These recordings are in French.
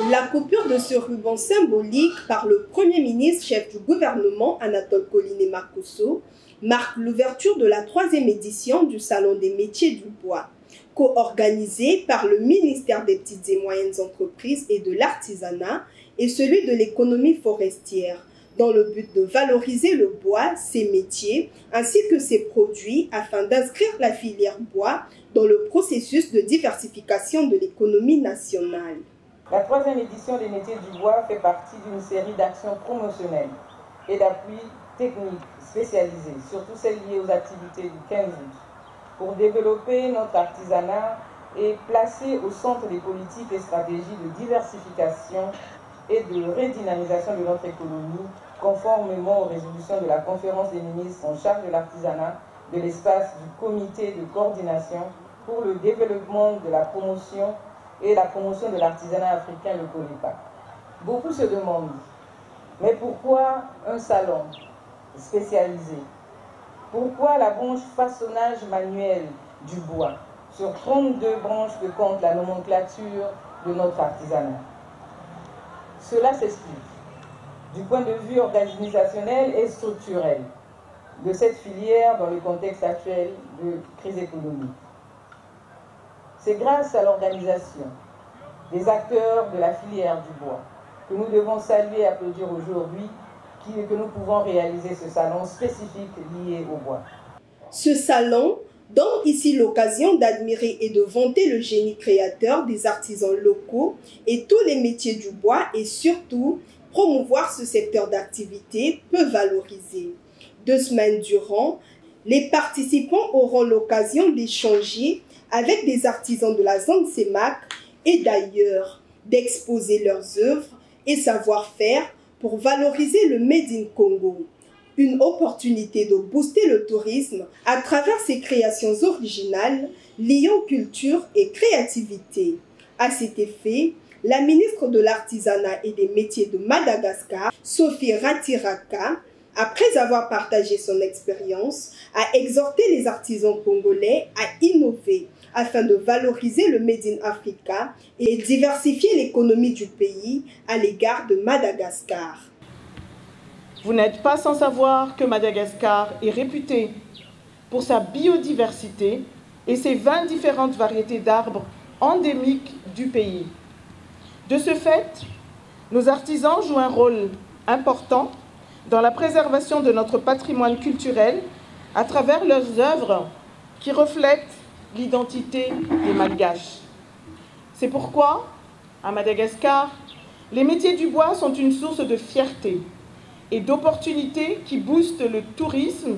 La coupure de ce ruban symbolique par le Premier ministre chef du gouvernement Anatole Koliné-Makosso marque l'ouverture de la 3e édition du Salon des métiers du bois, co-organisé par le ministère des Petites et Moyennes Entreprises et de l'Artisanat et celui de l'économie forestière, dans le but de valoriser le bois, ses métiers, ainsi que ses produits, afin d'inscrire la filière bois dans le processus de diversification de l'économie nationale. La 3e édition des métiers du bois fait partie d'une série d'actions promotionnelles et d'appui technique spécialisés, surtout celles liées aux activités du 15 août, pour développer notre artisanat et placer au centre des politiques et stratégies de diversification et de redynamisation de notre économie, conformément aux résolutions de la conférence des ministres en charge de l'artisanat, de l'espace du comité de coordination pour le développement de la promotion et la promotion de l'artisanat africain, le COLEPAC. Beaucoup se demandent, mais pourquoi un salon spécialisé? Pourquoi la branche façonnage manuel du bois, sur 32 branches que compte la nomenclature de notre artisanat? Cela s'explique du point de vue organisationnel et structurel de cette filière dans le contexte actuel de crise économique. C'est grâce à l'organisation des acteurs de la filière du bois que nous devons saluer et applaudir aujourd'hui que nous pouvons réaliser ce salon spécifique lié au bois. Ce salon donne ici l'occasion d'admirer et de vanter le génie créateur des artisans locaux et tous les métiers du bois et surtout promouvoir ce secteur d'activité peu valorisé. 2 semaines durant, les participants auront l'occasion d'échanger avec des artisans de la zone CEMAC et d'ailleurs d'exposer leurs œuvres et savoir-faire pour valoriser le Made in Congo. Une opportunité de booster le tourisme à travers ses créations originales, liant culture et créativité. À cet effet, la ministre de l'Artisanat et des Métiers de Madagascar, Sophie Ratiraka, après avoir partagé son expérience, a exhorté les artisans congolais à innover afin de valoriser le Made in Africa et diversifier l'économie du pays à l'égard de Madagascar. Vous n'êtes pas sans savoir que Madagascar est réputé pour sa biodiversité et ses 20 différentes variétés d'arbres endémiques du pays. De ce fait, nos artisans jouent un rôle important dans la préservation de notre patrimoine culturel à travers leurs œuvres qui reflètent l'identité des Malgaches. C'est pourquoi, à Madagascar, les métiers du bois sont une source de fierté et d'opportunités qui boostent le tourisme,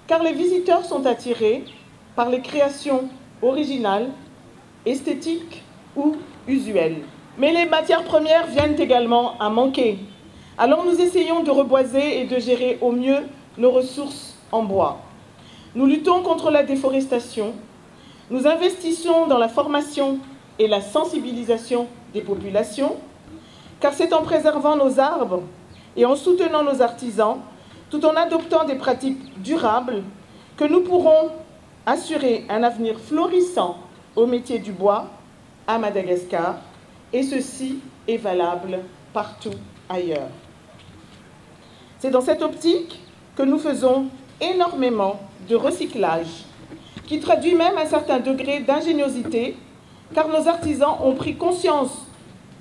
car les visiteurs sont attirés par les créations originales, esthétiques ou usuelles. Mais les matières premières viennent également à manquer. Alors nous essayons de reboiser et de gérer au mieux nos ressources en bois. Nous luttons contre la déforestation, nous investissons dans la formation et la sensibilisation des populations, car c'est en préservant nos arbres et en soutenant nos artisans, tout en adoptant des pratiques durables, que nous pourrons assurer un avenir florissant au métier du bois à Madagascar, et ceci est valable partout ailleurs. C'est dans cette optique que nous faisons énormément de recyclage, qui traduit même un certain degré d'ingéniosité, car nos artisans ont pris conscience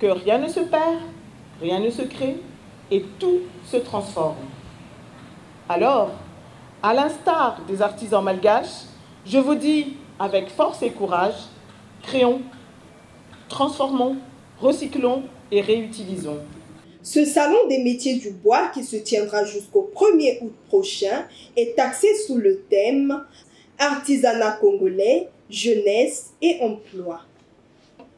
que rien ne se perd, rien ne se crée, et tout se transforme. Alors, à l'instar des artisans malgaches, je vous dis avec force et courage, créons, transformons, recyclons et réutilisons. Ce salon des métiers du bois, qui se tiendra jusqu'au 1er août prochain, est axé sous le thème « Artisanat congolais, jeunesse et emploi ».